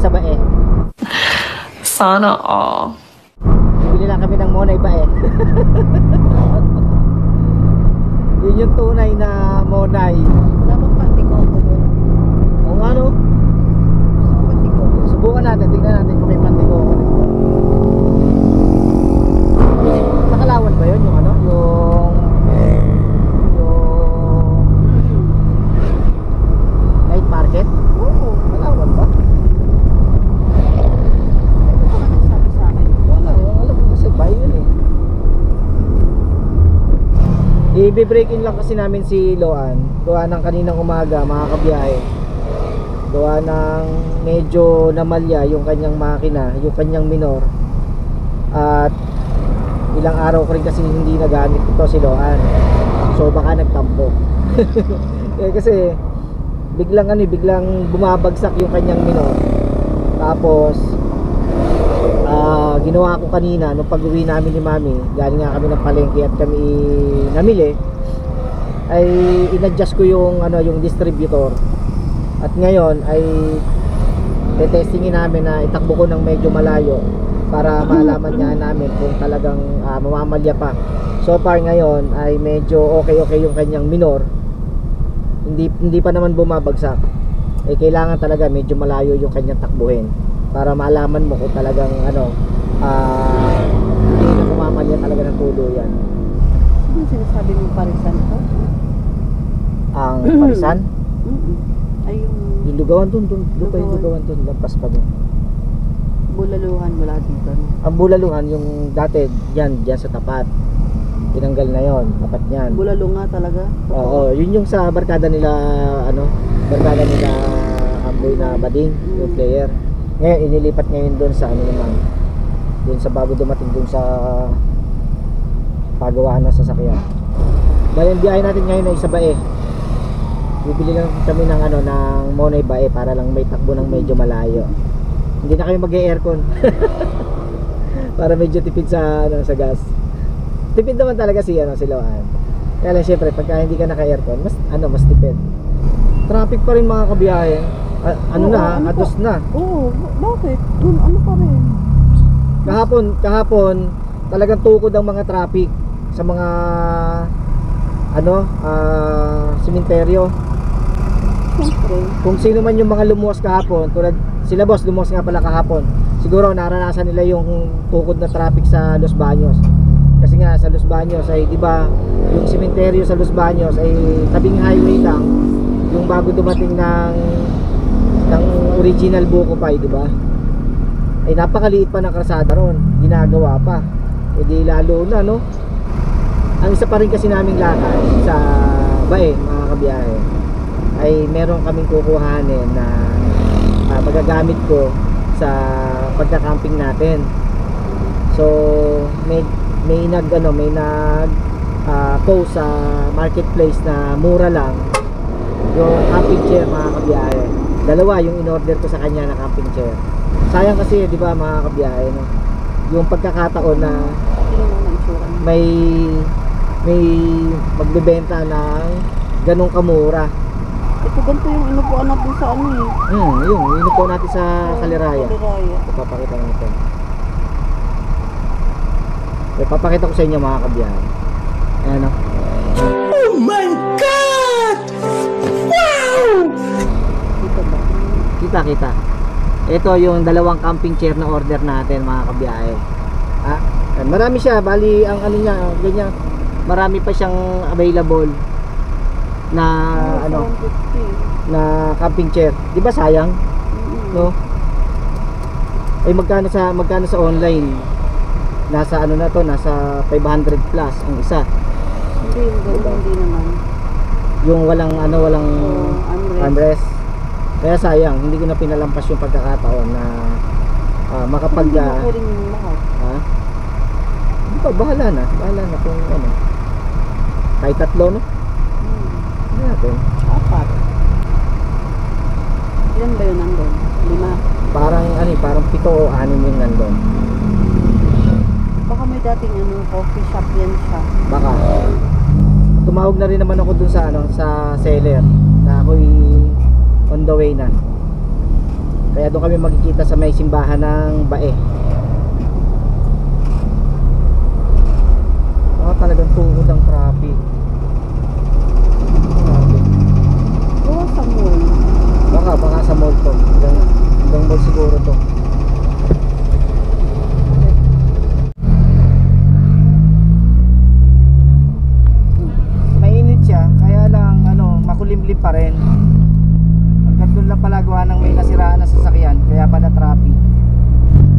sa bae. Sana all. Bibili lang kami ng Monay bae. Yun yung tunay na Monay. Wala bang pantikoko doon? O nga no? Gusto ko pantikoko. Subukan natin, tingnan natin kung may pantikoko. Sa Kalawan ba yun? Yung ano? Yung night market? Oo. Kalawan ba? Ano pa ka nagsabi sa akin? Wala, alam ko kasi ba yun eh. I-break in lang kasi namin si Loan. Gawa ng kaninang umaga, mga kabiyahe. Gawa ng medyo namalya yung kanyang makina, yung kanyang minor. At ilang araw ko rin kasi hindi nagamit ito si Loan. So baka nagtampo. Kasi biglang biglang bumabagsak yung kanyang minor. Tapos ginawa ko kanina nung pag-uwi namin ni Mami, galing nga kami ng palengke at kami namili, ay in-adjust ko yung yung distributor. At ngayon ay te-testingin namin na itakbo ko ng medyo malayo para malaman niya namin kung talagang mamamalya pa. So far ngayon ay medyo okay yung kanyang minor. Hindi pa naman bumabagsak. Eh kailangan talaga medyo malayo yung kanyang takbuhin para malaman mo kung talagang hindi na bumamalya talaga ng tuluyan. Ano sinasabi mong parisan ko? Ang parisan, Ay yung lugawan doon pa yung Lugawan. lugawan doon, lampas pa doon. bulaluhan wala dito. No? Ang bulaluhan yung dati diyan sa tapat. Tinanggal na yon, tapat niyan. Bulalo nga talaga. Oo, yun yung sa barkada nila barkada nila Amboy na Bading, yung player. Ngayon inilipat ngayon doon sa naman. Doon sa bago dumating doon sa pagawahan ng sasakyan. Dahil ang biyahe natin ngayon ay sa bae. Bibili lang kami ng ng Monay bae para lang may takbo ng medyo malayo. Hindi na kami mag-aircon. Para medyo tipid sa sa gas. Tipid naman talaga si Loan. Kaya lang syempre pagka hindi ka naka-aircon, mas tipid. Traffic pa rin mga kabiyahe. Ados na. Oo, bakit? Doon ano pa rin? Kahapon talagang tukod ang mga traffic sa mga sementeryo. Siyempre. Kung sino man yung mga lumuwas kahapon, tulad sila boss, lumuwas nga pala kahapon. Siguro naranasan nila yung tukod na traffic sa Los Baños. Kasi nga sa Los Baños ay 'di ba, yung sementeryo sa Los Baños ay tabing highway lang. Yung bago dumating ng original Buko Pie, 'di ba? Ay napakaliit pa ng kalsada ron, ginagawa pa. E di lalo na ang isa pa rin kasi naming lakad sa bae mga kabiyahe ay meron kaming kukuhanin na magagamit ko sa pagka-camping natin. So may post sa marketplace na mura lang yung camping chair mga kabiyahe. Dalawa yung in-order ko sa kanya na camping chair. Sayang kasi 'di ba mga kabiyahe yung pagkakataon na may magbebenta ng ganong kamura. Ito ganito yung inupuan natin sa Yung inupuan natin sa Kaliraya. Kaliraya. Ipapakita natin. Ipapakita ko sa inyo mga kabiyahe. Ayan Oh my God! Wow! Dito ba? Kita. Ito yung dalawang camping chair na order natin mga kabiyahe. Marami siya, bali ang niya, ganyan. Marami pa siyang available na na camping chair. 'Di ba sayang? No? Ay magkano sa online? Nasa nasa 500 plus ang isa. Hindi naman. Yung walang armrest. Kaya sayang, hindi ko na pinalampas yung pagkakataon na makapag Hindi mo kunin yung lahat. Hindi pa, bahala na kung kahit tatlo Hindi natin. 4. Ilan ba yun nandun? 5. Parang 7 o 6 yung nandun. Baka may dating coffee shop yan siya. Baka. Tumawag na rin naman ako dun sa sa seller na ako'y on the way na. Kaya Kaya doon kami magkikita sa may simbahan ng Bae. Talagang tungkod ang traffic. Oo, sa mall. Baka sa mall to. Hanggang mall siguro to. Mainit siya, kaya lang makulimlim pa rin. Hanggang doon lang pala gawa ng may nasiraan na sasakyan, kaya pala traffic.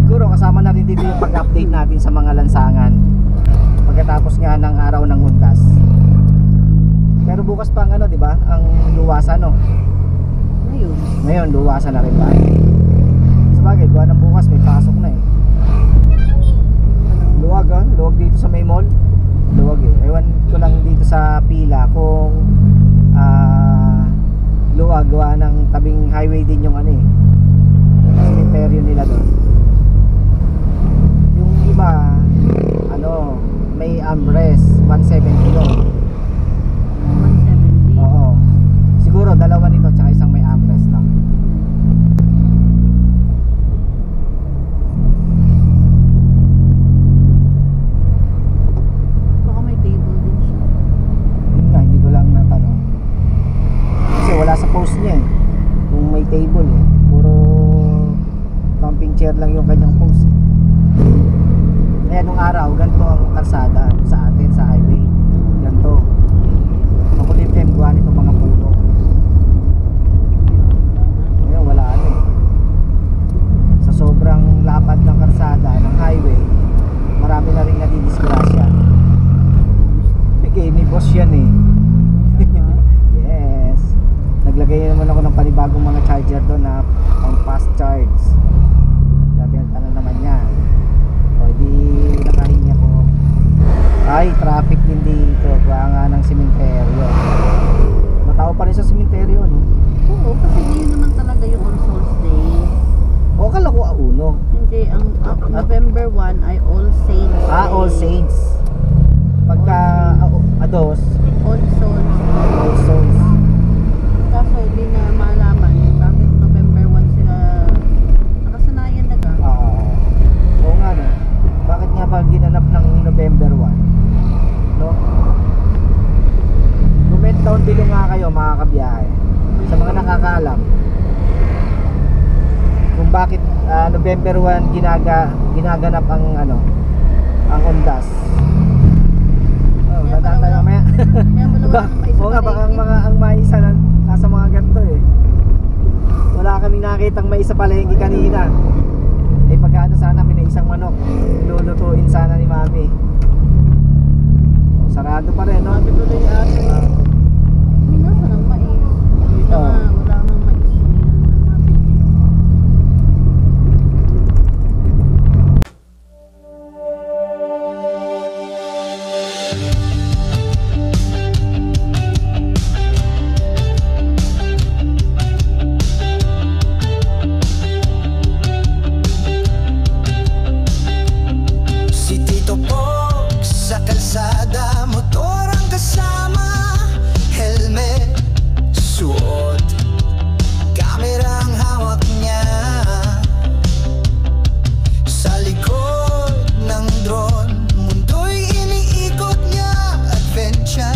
Siguro kasama na rin dito yung pag-update natin sa mga lansangan pagkatapos nga ng araw ng Undas. Pero bukas pa ang di ba? Ang luwasan Ngayon luwasan na rin ba? Sabagay, gawa ng bukas may pasok na eh. Luwag dito sa may mall. Luwag eh. Ewan ko lang dito sa pila kung luwag gawa ng tabing highway din yung cemetery nila doon. Yung iba may armrest 170 doon. 170. Oo. Siguro dalawa nito tsaka isang may armrest lang. Baka may table din siya. Yun nga, hindi ko lang natanong. Kasi wala sa post niya eh. Kung may table eh. Puro camping chair lang yung kanyang post eh. Kaya nung araw, ganito ang kalsada sa atin, sa highway. Ganito. Makulimlim gawa nito mga puno. Ngayon, wala eh. Sa sobrang lapad ng kalsada, ng highway, marami na rin nadidisgrasya. Bigay ni boss yan eh. Yes. Naglagay naman ako ng panibagong mga charger doon na pang fast charge. Sabi ang tanong naman niya. O di nakahingi ako. Ay, traffic din dito. Kaya nga ng sementeryo. Matao pa rin sa sementeryo, no? Oo, kasi yun naman talaga yung All Souls Day. O, akala ko auno. Hindi, ang November 1 ay All Saints Day. All Saints. Pagka ados, All Souls. All Souls. Kaso hindi na malaman bakit November 1 sila nakasanayan na ka. Oo nga no. Bakit nga ba ginanap ng November 1? No? Comment down below nga kayo mga kabiyahe. Sa mga nakakaalam. Kung bakit November 1 ginaganap ang ang Undas. Oh, Kaya batang tayo wala- mamaya. Kaya wala Diba? nang maisa Oo nga, baka palengke. ang maisa na nasa mga ganito eh. Wala kaming nakitang maisa palengke kanina. Eh pagkaano sana may isang manok, lulutuin sana ni Mami. Oh, sarado pa rin, no? Sabi tuloy ate, may nasa ng mais. Dito Oo. nga, wala nang mais. Yun ang mabili. Si Tito Pog sa kalsada, motor ang kasama, helmet suot, camera ang hawak niya. Sa likod ng drone, mundo'y iniikot niya. Adventure,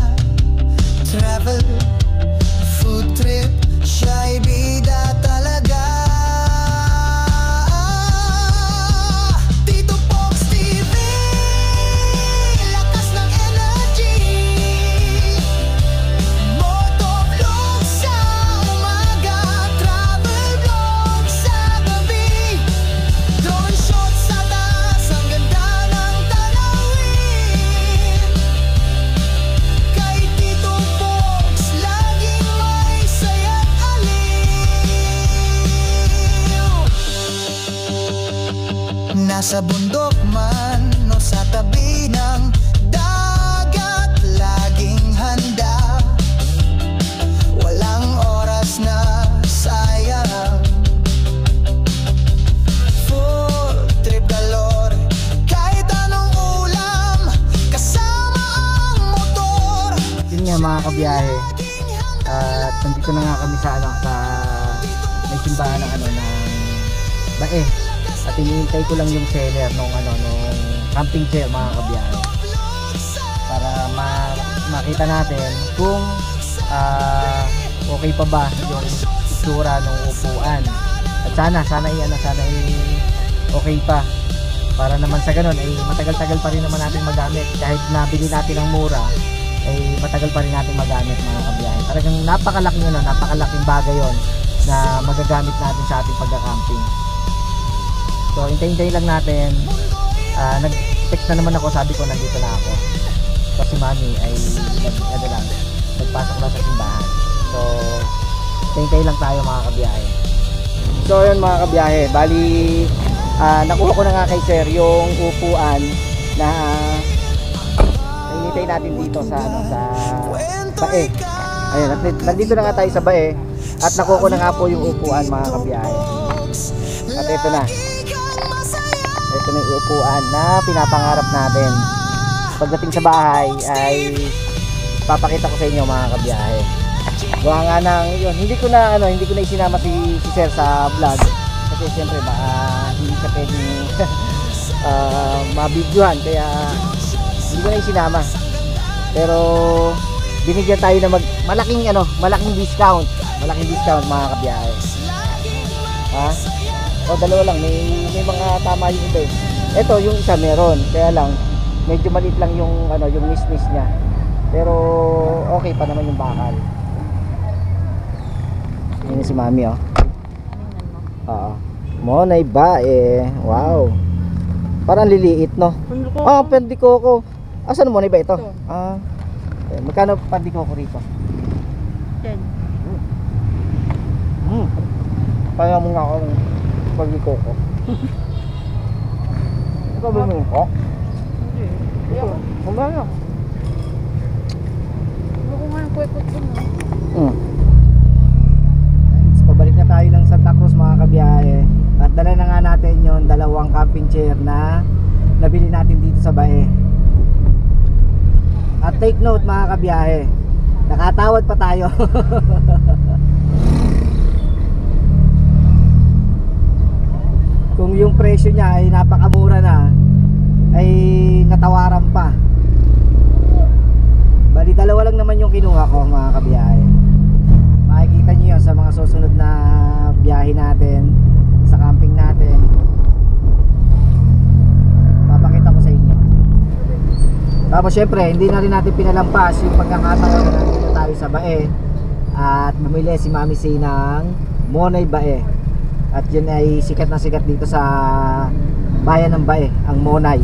travel, food trip, siya'y bida talaga. Tito Pogs TV, lakas ng energy. Motovlog sa umaga, travel vlog sa gabi. Drone shot sa taas, ang ganda ng tanawin. Kay Tito Pogs, laging may saya't aliw. Nasa bundok man o sa tabi ng dagat, laging handa. Walang oras na sayang. Full trip galore, kahit anong ulam, kasama ang motor. Yun nga mga kabiyahe. At nandito na nga kami sa sa may simbahan ng ng bae. At hinihintay ko lang yung seller nung camping chair mga kabiyahe. Para makita natin kung okay pa ba yung itsura ng upuan. At sana okay pa. Para naman sa ganun ay matagal-tagal pa rin naman natin magamit. Kahit nabili natin ng mura ay matagal pa rin natin magamit mga kabiyahe. Talagang napakalaking bagay yon na magagamit natin sa ating pagka-camping. So hintay-hintay lang natin. Nag-text na naman ako, sabi ko nandito na ako. So si mami ay nagpasok na sa simbahan. So hintay lang tayo mga kabiyahe. So yun mga kabiyahe, bali nakuha ko na nga kay sir yung upuan na hinintay natin dito sa bae. Ayun, nandito na nga tayo sa bae at nakuha ko na nga po yung upuan mga kabiyahe. At ito na yung upuan na pinapangarap natin. Pagdating sa bahay ay papakita ko sa inyo mga kabiyahe. Gawa nga ng yun, hindi ko na isinama si sir sa vlog kasi siyempre hindi ka pwedeng mabidyohan, kaya hindi ko na isinama. Pero binigyan tayo ng malaking discount mga kabiyahe. O dalawa lang, may mga tama yung iba. Ito yung isa meron, kaya lang medyo maliit lang yung mismis niya. Pero okay pa naman yung bakal. Yan si mami Oo. Monay bae. Wow. Parang liliit no. Pandikoko. Asan mo monay ba ito? Magkano pandikoko rito? 10. Kaya mo nga ako ng pandikoko. Ito ba mo ko? Hindi. Kumbaga. Ako nga ng kwekot ko mo. Pabalik na tayo ng Santa Cruz mga kabiyahe. At dala na nga natin yung dalawang camping chair na nabili natin dito sa bae. At take note mga kabiyahe, nakatawad pa tayo. Kung yung presyo niya ay napakamura na, ay natawaran pa. Bali dalawa lang naman yung kinuha ko mga kabiyahe. Makikita nyo yun sa mga susunod na biyahe natin, sa camping natin. Papakita ko sa inyo. Tapos syempre hindi na rin natin pinalampas yung pagkakataon na nandito tayo sa bae at bumili si Mami C ng Monay bae. At yun ay sikat na sikat dito sa bayan ng Bae, ang Monay.